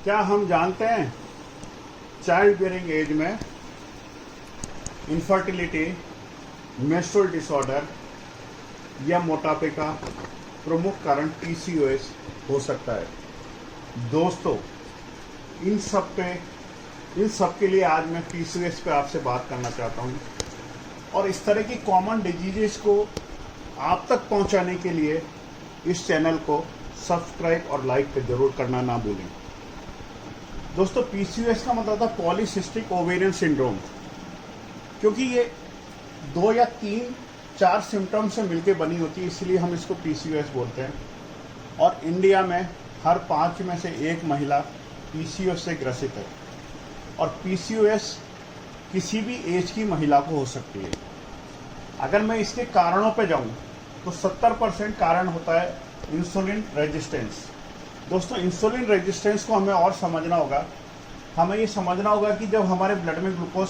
क्या हम जानते हैं चाइल्ड बियरिंग एज में इनफर्टिलिटी, मेंस्ट्रुअल डिसऑर्डर या मोटापे का प्रमुख कारण पीसीओएस हो सकता है। दोस्तों, इन सब के लिए आज मैं पीसीओएस पे आपसे बात करना चाहता हूँ और इस तरह की कॉमन डिजीजेस को आप तक पहुँचाने के लिए इस चैनल को सब्सक्राइब और लाइक पे जरूर करना ना भूलें। दोस्तों, पीसीओएस का मतलब था पॉलीसिस्टिक ओवेरियन सिंड्रोम, क्योंकि ये 2 या 3-4 सिम्टम से मिलकर बनी होती है, इसलिए हम इसको पीसीओएस बोलते हैं। और इंडिया में हर 5 में से 1 महिला पीसीओएस से ग्रसित है और पीसीओएस किसी भी एज की महिला को हो सकती है। अगर मैं इसके कारणों पे जाऊं तो 70% कारण होता है इंसुलिन रेजिस्टेंस। दोस्तों, इंसुलिन रेजिस्टेंस को हमें और समझना होगा। हमें ये समझना होगा कि जब हमारे ब्लड में ग्लूकोज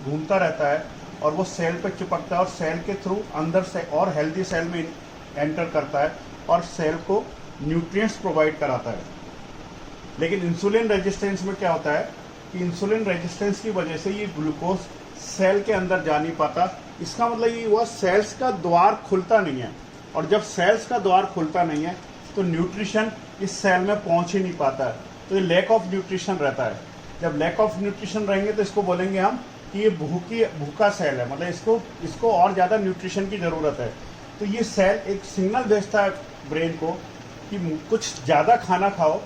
घूमता रहता है और वो सेल पे चिपकता है और सेल के थ्रू अंदर से और हेल्दी सेल में एंटर करता है और सेल को न्यूट्रिएंट्स प्रोवाइड कराता है। लेकिन इंसुलिन रेजिस्टेंस में क्या होता है कि इंसुलिन रेजिस्टेंस की वजह से ये ग्लूकोज सेल के अंदर जा नहीं पाता। इसका मतलब ये हुआ सेल्स का द्वार खुलता नहीं है, और जब सेल्स का द्वार खुलता नहीं है तो न्यूट्रिशन इस सेल में पहुंच ही नहीं पाता है, तो ये लैक ऑफ न्यूट्रिशन रहता है। जब लैक ऑफ न्यूट्रिशन रहेंगे तो इसको बोलेंगे हम कि ये भूखा सेल है, मतलब इसको और ज़्यादा न्यूट्रिशन की ज़रूरत है। तो ये सेल एक सिग्नल भेजता है ब्रेन को कि कुछ ज़्यादा खाना खाओ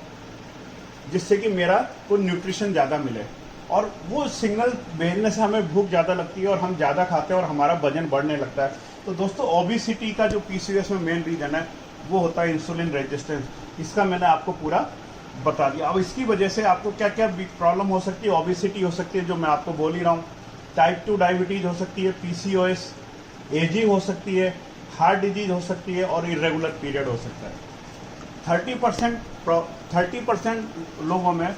जिससे कि मेरा को न्यूट्रिशन ज़्यादा मिले, और वो सिग्नल भेजने से हमें भूख ज़्यादा लगती है और हम ज़्यादा खाते हैं और हमारा वजन बढ़ने लगता है। तो दोस्तों, ओबेसिटी का जो पीसीओएस में मेन रीज़न है वो होता है इंसुलिन रेजिस्टेंस। इसका मैंने आपको पूरा बता दिया। अब इसकी वजह से आपको क्या क्या प्रॉब्लम हो सकती है। ओबेसिटी हो सकती है, जो मैं आपको बोल ही रहा हूँ। टाइप 2 डायबिटीज़ हो सकती है, पीसीओएस, एजिंग हो सकती है, हार्ट डिजीज हो सकती है और इरेगुलर पीरियड हो सकता है। 30% लोगों में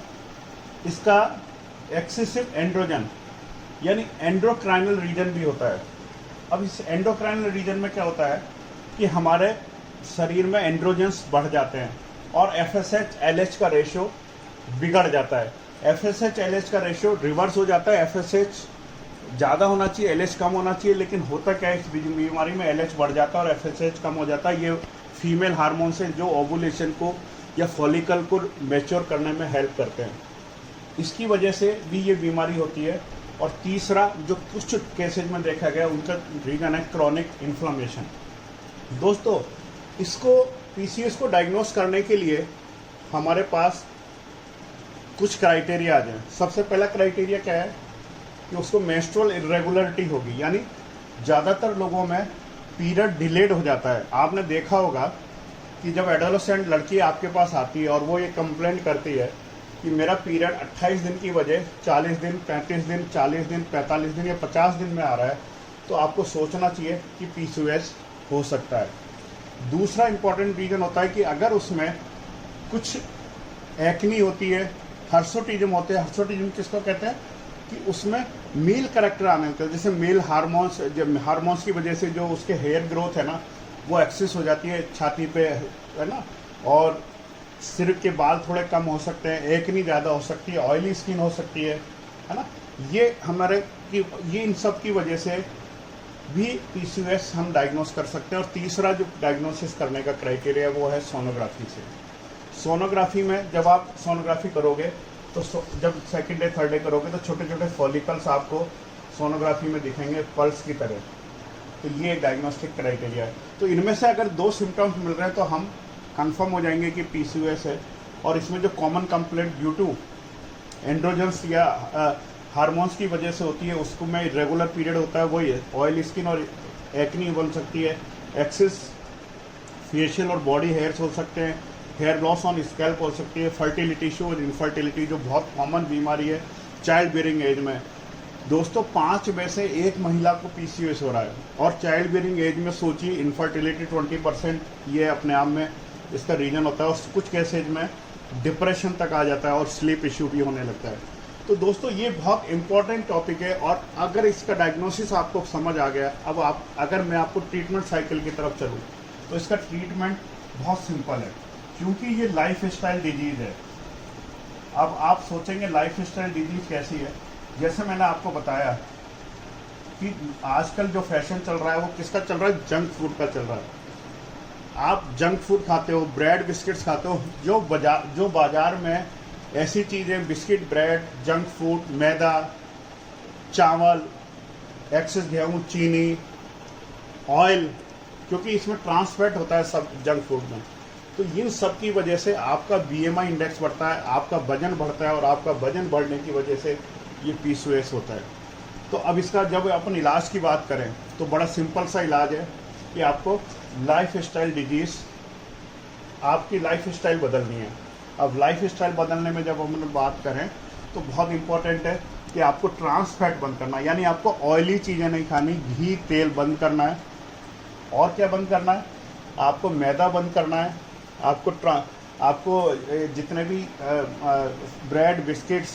इसका एक्सेसिव एंड्रोजन यानी एंडोक्राइनल रीजन भी होता है। अब इस एंडोक्राइनल रीजन में क्या होता है कि हमारे शरीर में एंड्रोजन्स बढ़ जाते हैं और एफएसएच एलएच का रेशियो बिगड़ जाता है। एफएसएच एलएच का रेशियो रिवर्स हो जाता है। एफएसएच ज़्यादा होना चाहिए, एलएच कम होना चाहिए, लेकिन होता क्या है, इस बीमारी में एलएच बढ़ जाता है और एफएसएच कम हो जाता है। ये फीमेल हार्मोन से जो ओवुलेशन को या फॉलिकल को मैच्योर करने में हेल्प करते हैं, इसकी वजह से भी ये बीमारी होती है। और तीसरा जो कुछ केसेज में देखा गया उनका रीजन है क्रॉनिक इन्फ्लेमेशन। दोस्तों, इसको पीसीओएस को डायग्नोस करने के लिए हमारे पास कुछ क्राइटेरिया आ जाए। सबसे पहला क्राइटेरिया क्या है कि उसको मेंस्ट्रुअल इरेगुलरिटी होगी, यानी ज़्यादातर लोगों में पीरियड डिलेड हो जाता है। आपने देखा होगा कि जब एडोलेसेंट लड़की आपके पास आती है और वो ये कंप्लेंट करती है कि मेरा पीरियड 28 दिन की वजह 40 दिन, 35 दिन, 40 दिन, 45 दिन या 50 दिन में आ रहा है, तो आपको सोचना चाहिए कि पीसीओएस हो सकता है। दूसरा इंपॉर्टेंट रीज़न होता है कि अगर उसमें कुछ एक्नी होती है, हर्सोटिज्म होते हैं। हर्सोटिज्म किसको कहते हैं कि उसमें मेल कैरेक्टर आने लगता है, जैसे मेल हार्मोन्स, जब हार्मोन्स की वजह से जो उसके हेयर ग्रोथ है ना वो एक्सेस हो जाती है छाती पे, है ना, और सिर के बाल थोड़े कम हो सकते हैं, एक्नी ज़्यादा हो सकती है, ऑयली स्किन हो सकती है ना। ये इन सब की वजह से भी पीसीओएस हम डायग्नोस कर सकते हैं। और तीसरा जो डायग्नोसिस करने का क्राइटेरिया वो है सोनोग्राफी से। सोनोग्राफी में जब आप सोनोग्राफी करोगे तो जब सेकंड डे थर्ड डे करोगे तो छोटे छोटे फॉलिकल्स आपको सोनोग्राफी में दिखेंगे पल्स की तरह। तो ये डायग्नोस्टिक क्राइटेरिया है। तो इनमें से अगर 2 सिम्टम्स मिल रहे हैं तो हम कंफर्म हो जाएंगे कि पीसीओएस है। और इसमें जो common complaint due to androgens या हार्मोन्स की वजह से होती है, उसको में रेगुलर पीरियड होता है, वही ऑयल स्किन और एक्नी बन सकती है, एक्सेस फेशियल और बॉडी हेयर्स हो सकते हैं, हेयर लॉस ऑन स्कैल्प हो सकती है, फर्टिलिटी इशू और इनफर्टिलिटी जो बहुत कॉमन बीमारी है चाइल्ड बियरिंग एज में। दोस्तों, 5 में से 1 महिला को पीसीओएस हो रहा है। और चाइल्ड बियरिंग एज में सोचिए इनफर्टिलिटी 20%, ये अपने आप में इसका रीजन होता है। और कुछ केसेज में डिप्रेशन तक आ जाता है और स्लीप इशू भी होने लगता है। तो दोस्तों, ये बहुत इंपॉर्टेंट टॉपिक है। और अगर इसका डायग्नोसिस आपको समझ आ गया, अब अगर मैं आपको ट्रीटमेंट साइकिल की तरफ चलूँ तो इसका ट्रीटमेंट बहुत सिंपल है, क्योंकि ये लाइफ स्टाइल डिजीज़ है। अब आप सोचेंगे लाइफ स्टाइल डिजीज कैसी है। जैसे मैंने आपको बताया कि आजकल जो फैशन चल रहा है वो किसका चल रहा है, जंक फूड का चल रहा है। आप जंक फूड खाते हो, ब्रेड बिस्किट्स खाते हो, जो बाजार में ऐसी चीज़ें, बिस्किट, ब्रेड, जंक फूड, मैदा, चावल, एक्सेस गेहूँ, चीनी, ऑयल, क्योंकि इसमें ट्रांस फैट होता है सब जंक फूड में, तो इन सब की वजह से आपका BMI इंडेक्स बढ़ता है, आपका वजन बढ़ता है, और आपका वजन बढ़ने की वजह से ये PCOS होता है। तो अब इसका जब अपन इलाज की बात करें तो बड़ा सिंपल सा इलाज है कि आपको लाइफ स्टाइल डिजीज़, आपकी लाइफ स्टाइल बदलनी है। अब लाइफ स्टाइल बदलने में जब हम बात करें तो बहुत इंपॉर्टेंट है कि आपको ट्रांस फैट बंद करना है, यानी आपको ऑयली चीज़ें नहीं खानी, घी तेल बंद करना है। और क्या बंद करना है, आपको मैदा बंद करना है, आपको जितने भी ब्रेड बिस्किट्स,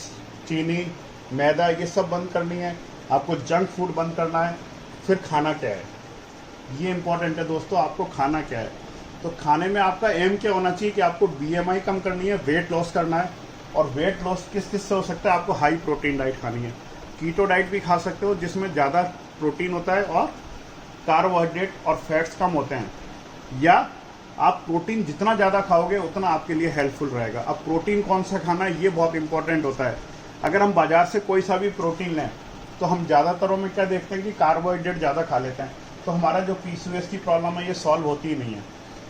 चीनी, मैदा, ये सब बंद करनी है, आपको जंक फूड बंद करना है। फिर खाना क्या है, ये इंपॉर्टेंट है दोस्तों, आपको खाना क्या है। तो खाने में आपका एम क्या होना चाहिए कि आपको BMI कम करनी है, वेट लॉस करना है। और वेट लॉस किस से हो सकता है, आपको हाई प्रोटीन डाइट खानी है। कीटो डाइट भी खा सकते हो जिसमें ज़्यादा प्रोटीन होता है और कार्बोहाइड्रेट और फैट्स कम होते हैं, या आप प्रोटीन जितना ज़्यादा खाओगे उतना आपके लिए हेल्पफुल रहेगा। अब प्रोटीन कौन सा खाना है ये बहुत इंपॉर्टेंट होता है। अगर हम बाज़ार से कोई सा भी प्रोटीन लें तो हम ज़्यादातरों में क्या देखते हैं कि कार्बोहाइड्रेट ज़्यादा खा लेते हैं, तो हमारा जो PCOS की प्रॉब्लम है ये सॉल्व होती ही नहीं है।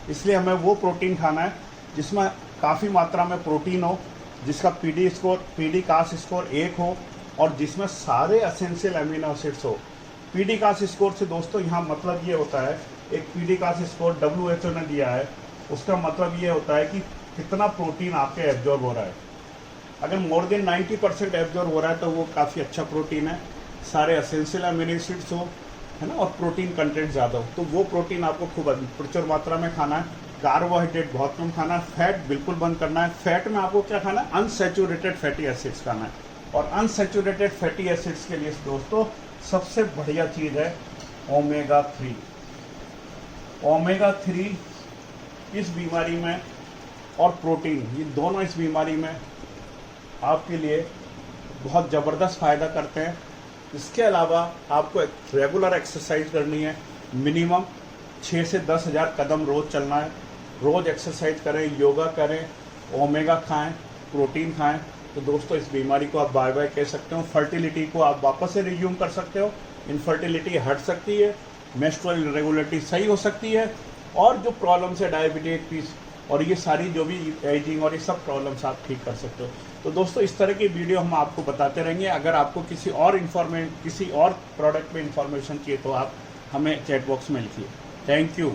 इसलिए हमें वो प्रोटीन खाना है जिसमें काफ़ी मात्रा में प्रोटीन हो, जिसका PD कास स्कोर 1 हो, और जिसमें सारे एसेंशियल अमीनो एसिड्स हो। PD कास स्कोर से दोस्तों यहाँ मतलब ये होता है, एक PD कास स्कोर WHO ने दिया है, उसका मतलब ये होता है कि कितना प्रोटीन आपके एब्जॉर्ब हो रहा है। अगर मोर देन 90% एब्जॉर्ब हो रहा है तो वो काफ़ी अच्छा प्रोटीन है, सारे एसेंशियल अमीनो एसिड्स हो, है ना, और प्रोटीन कंटेंट ज़्यादा हो, तो वो प्रोटीन आपको खूब प्रचुर मात्रा में खाना है। कार्बोहाइड्रेट बहुत कम खाना है, फैट बिल्कुल बंद करना है। फैट में आपको क्या खाना है, अनसैचुरेटेड फैटी एसिड्स खाना है। और अनसैचुरेटेड फैटी एसिड्स के लिए दोस्तों सबसे बढ़िया चीज़ है ओमेगा 3। ओमेगा 3 इस बीमारी में और प्रोटीन, ये दोनों इस बीमारी में आपके लिए बहुत ज़बरदस्त फ़ायदा करते हैं। इसके अलावा आपको रेगुलर एक्सरसाइज करनी है, मिनिमम 6 से 10 हज़ार कदम रोज़ चलना है। रोज़ एक्सरसाइज करें, योगा करें, ओमेगा खाएं, प्रोटीन खाएं, तो दोस्तों इस बीमारी को आप बाय बाय कह सकते हो। फर्टिलिटी को आप वापस से रिज्यूम कर सकते हो, इनफर्टिलिटी हट सकती है, मेंस्ट्रुअल इरेगुलरिटी सही हो सकती है, और जो प्रॉब्लम्स है डायबिटीज और ये सारी जो भी एजिंग और ये सब प्रॉब्लम्स आप ठीक कर सकते हो। तो दोस्तों इस तरह की वीडियो हम आपको बताते रहेंगे। अगर आपको किसी और प्रोडक्ट में इंफॉर्मेशन चाहिए तो आप हमें चैट बॉक्स में लिखिए। Thank you.